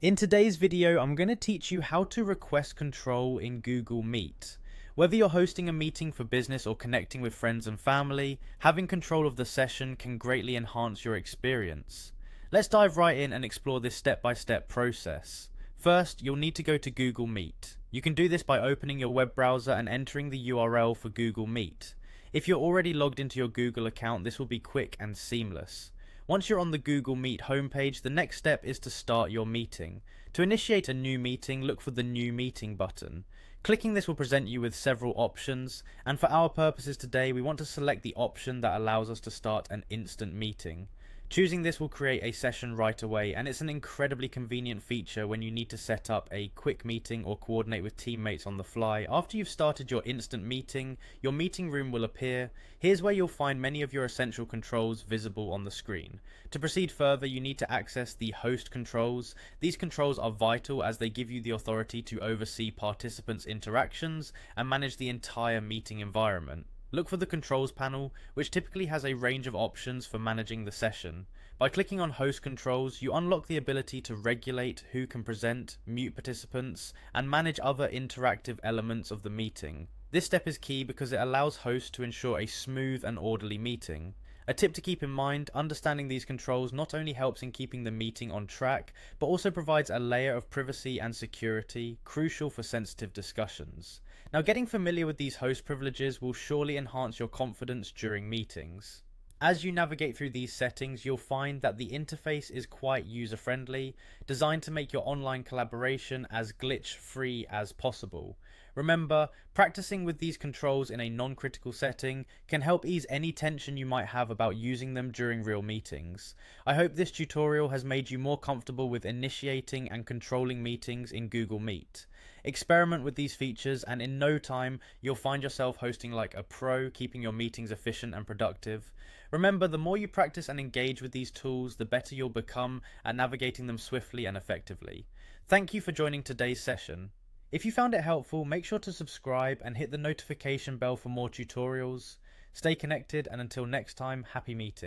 In today's video, I'm going to teach you how to request control in Google Meet. Whether you're hosting a meeting for business or connecting with friends and family, having control of the session can greatly enhance your experience. Let's dive right in and explore this step-by-step process. First, you'll need to go to Google Meet. You can do this by opening your web browser and entering the URL for Google Meet. If you're already logged into your Google account, this will be quick and seamless. Once you're on the Google Meet homepage, the next step is to start your meeting. To initiate a new meeting, look for the New Meeting button. Clicking this will present you with several options, and for our purposes today, we want to select the option that allows us to start an instant meeting. Choosing this will create a session right away, and it's an incredibly convenient feature when you need to set up a quick meeting or coordinate with teammates on the fly. After you've started your instant meeting, your meeting room will appear. Here's where you'll find many of your essential controls visible on the screen. To proceed further, you need to access the host controls. These controls are vital as they give you the authority to oversee participants' interactions and manage the entire meeting environment. Look for the controls panel, which typically has a range of options for managing the session. By clicking on host controls, you unlock the ability to regulate who can present, mute participants, and manage other interactive elements of the meeting. This step is key because it allows hosts to ensure a smooth and orderly meeting. A tip to keep in mind, understanding these controls not only helps in keeping the meeting on track, but also provides a layer of privacy and security, crucial for sensitive discussions. Now, getting familiar with these host privileges will surely enhance your confidence during meetings. As you navigate through these settings, you'll find that the interface is quite user-friendly, designed to make your online collaboration as glitch-free as possible. Remember, practicing with these controls in a non-critical setting can help ease any tension you might have about using them during real meetings. I hope this tutorial has made you more comfortable with initiating and controlling meetings in Google Meet. Experiment with these features and in no time you'll find yourself hosting like a pro, keeping your meetings efficient and productive. Remember, the more you practice and engage with these tools, the better you'll become at navigating them swiftly and effectively. Thank you for joining today's session. If you found it helpful, make sure to subscribe and hit the notification bell for more tutorials. Stay connected, and until next time, happy meeting.